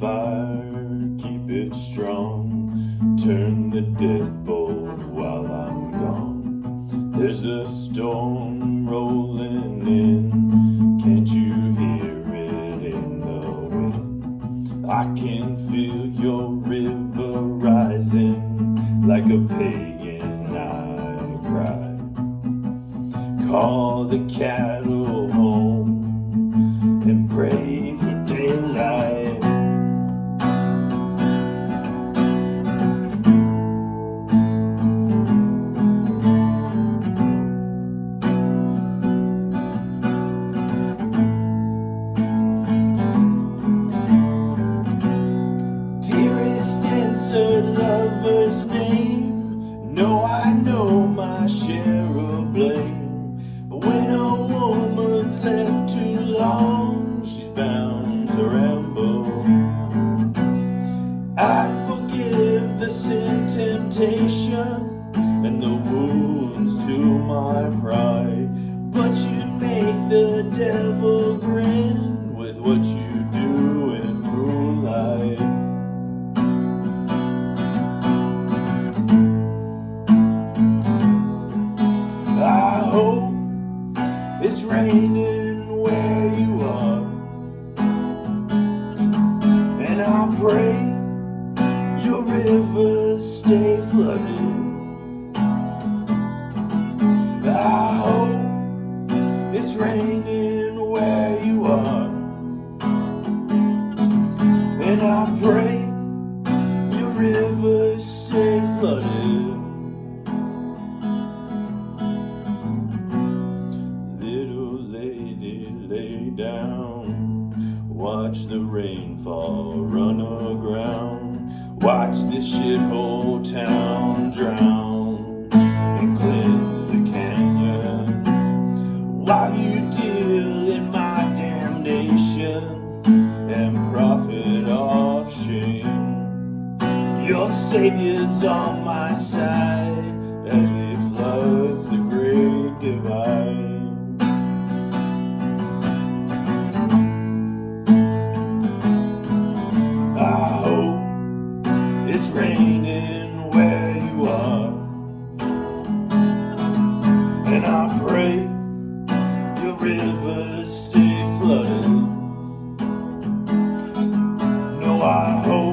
fire, keep it strong. Turn the deadbolt while I'm gone. There's a storm rolling in, can't you hear it in the wind? I can feel your river rising, like a pagan I cry. Call the cattle home and pray for daylight. Dearest, answer lover's name. No, I know my share of blame. But when a woman's left too long, she's bound to ramble. I'd forgive the sin, temptation, and the wounds to my pride, but you'd make the devil grin with what you do in moonlight. I hope it's raining where you are, and I pray your rivers stay flooded. I hope it's raining where you are, and I pray your rivers stay flooded. Little lady, lay down, watch the rainfall run aground, watch this shithole town drown and cleanse the canyon, while you deal in my damnation and profit off shame. Your Savior's on my side as he floods the great divide. I hope it's raining where you are, and I pray your rivers stay flooded. No, I hope